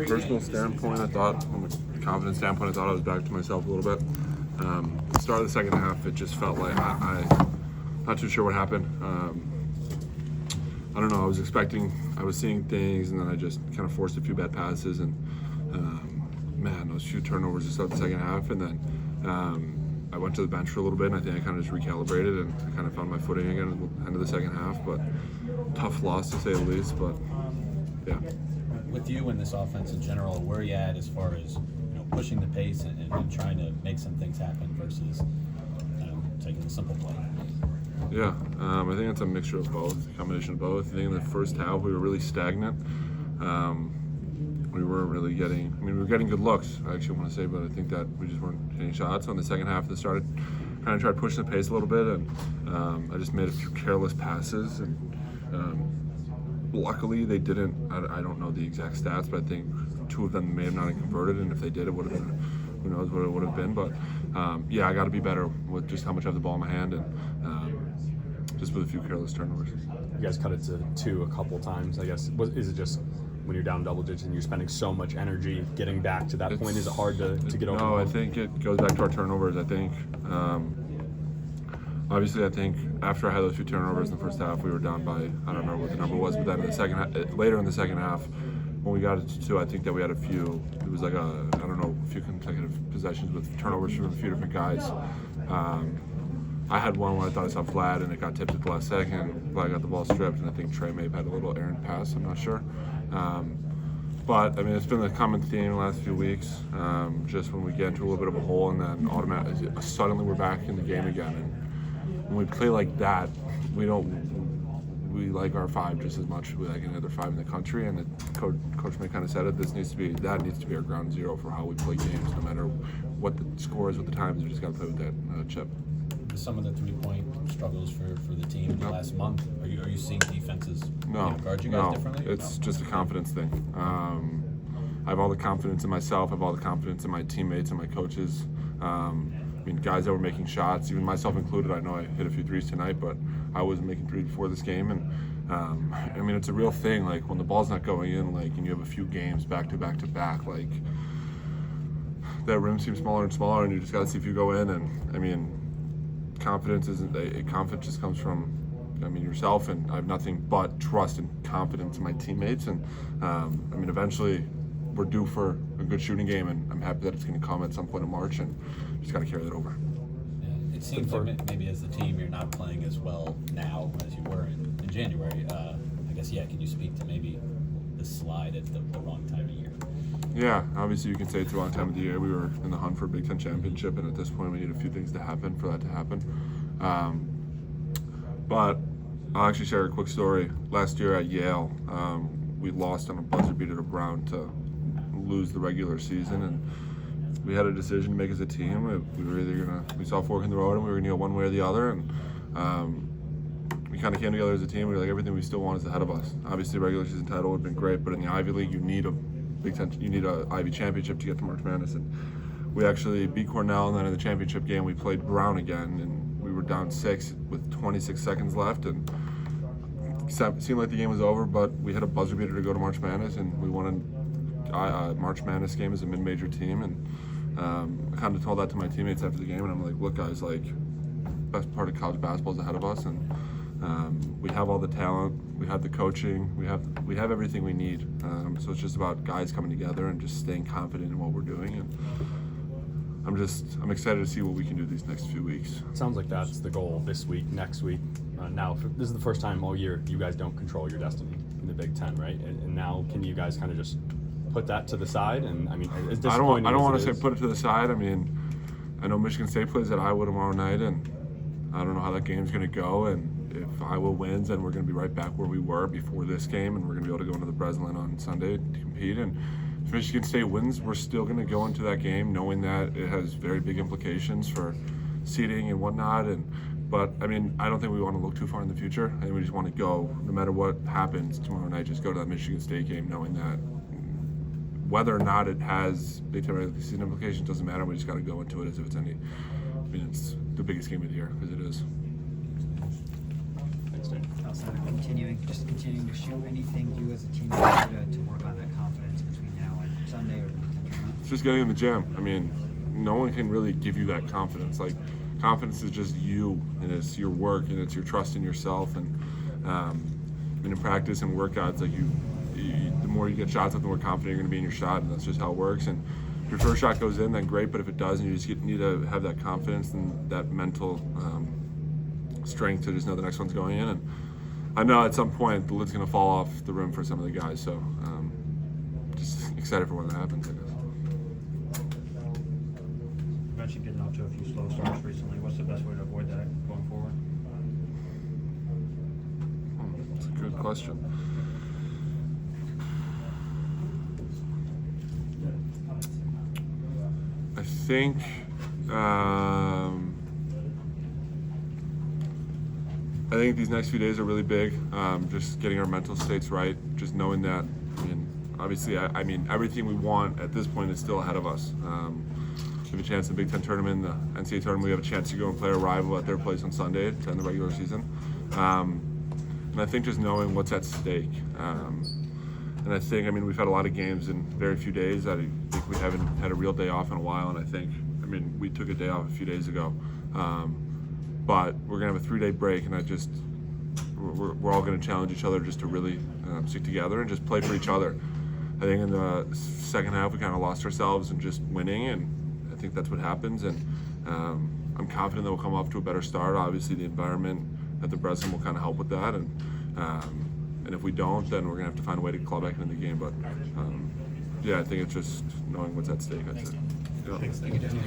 Personal standpoint, I thought, from a confidence standpoint, I thought I was back to myself a little bit. The start of the second half, it just felt like I not too sure what happened. I don't know, I was seeing things, and then I just kind of forced a few bad passes, and man, those few turnovers to start the second half, and then I went to the bench for a little bit, and I think I kind of just recalibrated, and I kind of found my footing again at the end of the second half, but tough loss to say the least, but yeah. With you and this offense in general, where are you at as far as pushing the pace and trying to make some things happen versus taking the simple play? Yeah, I think it's a mixture of both, a combination of both. I think in the first half we were really stagnant. We weren't really getting, we were getting good looks, I actually want to say, but I think that we just weren't hitting shots. So in the second half, they started kind of try to push the pace a little bit, and I just made a few careless passes, and luckily they didn't. I don't know the exact stats, but I think two of them may have not converted, and if they did, it would have been, who knows what it would have been. But yeah, I got to be better with just how much I have the ball in my hand, and just with a few careless turnovers. You guys cut it to 2 a couple times, I guess. Is it just when you're down double digits and you're spending so much energy getting back to that point? Is it hard to get over? No, I think it goes back to our turnovers. I think obviously, I think after I had those few turnovers in the first half, we were down by, I don't know what the number was, but then in the second half, later in the second half, when we got it to 2, I think that we had a few, it was like a few consecutive possessions with turnovers from a few different guys. I had one where I thought I saw flat and it got tipped at the last second, but I got the ball stripped, and I think Trey may have had a little errant pass, I'm not sure. But I mean, it's been a common theme the last few weeks. Just when we get into a little bit of a hole, and then automatically, suddenly we're back in the game again. And when we play like that, we like our 5 just as much as we like any other 5 in the country. And Coach May kind of said it. That needs to be our ground zero for how we play games, no matter what the score is, what the time is. We just got to play with that chip. Some of the 3-point struggles for the team in the last month. Are you seeing defenses guard you guys differently? It's just a confidence thing. I have all the confidence in myself. I have all the confidence in my teammates and my coaches. I mean, guys that were making shots, even myself included. I know I hit a few threes tonight, but I wasn't making threes before this game. And I mean, it's a real thing. Like when the ball's not going in, and you have a few games back to back to back, that rim seems smaller and smaller, and you just got to see if you go in. And I mean, confidence just comes from, yourself, and I have nothing but trust and confidence in my teammates. And eventually we're due for a good shooting game, and I'm happy that it's going to come at some point in March, and just got to carry that over. Yeah, it seems like maybe as the team you're not playing as well now as you were in January. I guess, can you speak to maybe the slide at the wrong time of year? Yeah, obviously you can say it's the wrong time of the year. We were in the hunt for a Big Ten championship, and at this point we need a few things to happen for that to happen. But I'll actually share a quick story. Last year at Yale, we lost on a buzzer beater to Brown to lose the regular season, and we had a decision to make as a team. We saw a fork in the road, and we were going to go one way or the other, and we kind of came together as a team. We were like, everything we still want is ahead of us. Obviously, the regular season title would have been great, but in the Ivy League, you need a Big Ten, you need an Ivy championship to get to March Madness. And we actually beat Cornell, and then in the championship game we played Brown again, and we were down 6 with 26 seconds left, and it seemed like the game was over, but we had a buzzer beater to go to March Madness, and we won a March Madness game as a mid-major team. And I kind of told that to my teammates after the game, and I'm like, look guys, best part of college basketball is ahead of us, and we have all the talent, we have the coaching, we have everything we need. So it's just about guys coming together and just staying confident in what we're doing. And I'm excited to see what we can do these next few weeks. It sounds like that's the goal this week, next week. Now, this is the first time all year you guys don't control your destiny in the Big Ten, right? And now, can you guys kind of just put that to the side? And as disappointing I don't want to say put it to the side. I know Michigan State plays at Iowa tomorrow night, and I don't know how that game's going to go. And if Iowa wins, then we're going to be right back where we were before this game, and we're going to be able to go into the Breslin on Sunday to compete. And if Michigan State wins, we're still going to go into that game knowing that it has very big implications for seeding and whatnot. But I don't think we want to look too far in the future. I think we just want to go, no matter what happens tomorrow night, just go to that Michigan State game knowing that whether or not it has Big Ten regular season implications doesn't matter. We just got to go into it as if it's any. It's the biggest game of the year, because it is. Thanks, Dan. Outside of continuing to shoot, anything you as a team need to work on that confidence between now and just getting in the gym. I mean, no one can really give you that confidence. Like, confidence is just you, and it's your work, and it's your trust in yourself. And in practice and workouts, like the more you get shots up, the more confident you're going to be in your shot, and that's just how it works. And if your first shot goes in, then great. But if it doesn't, you just need to have that confidence and that mental strength to just know the next one's going in. And I know at some point the lid's going to fall off the rim for some of the guys. So just excited for when that happens, I guess. You mentioned getting off to a few slow starts recently. What's the best way to avoid that going forward? That's a good question. I think these next few days are really big. Just getting our mental states right. Just knowing that. I mean, obviously, I mean, everything we want at this point is still ahead of us. We have a chance in the Big Ten tournament, the NCAA tournament. We have a chance to go and play a rival at their place on Sunday to end the regular season. And I think just knowing what's at stake. And I think, I mean, we've had a lot of games in very few days. I think we haven't had a real day off in a while. And I think, I mean, we took a day off a few days ago. But we're going to have a 3-day break, and we're all going to challenge each other just to really stick together and just play for each other. I think in the second half, we kind of lost ourselves in just winning, and I think that's what happens. And I'm confident that we'll come off to a better start. Obviously, the environment at the Breslin will kind of help with that. And if we don't, then we're going to have to find a way to claw back into the game. But yeah, I think it's just knowing what's at stake. That's it. Yeah. Thank you, Danny.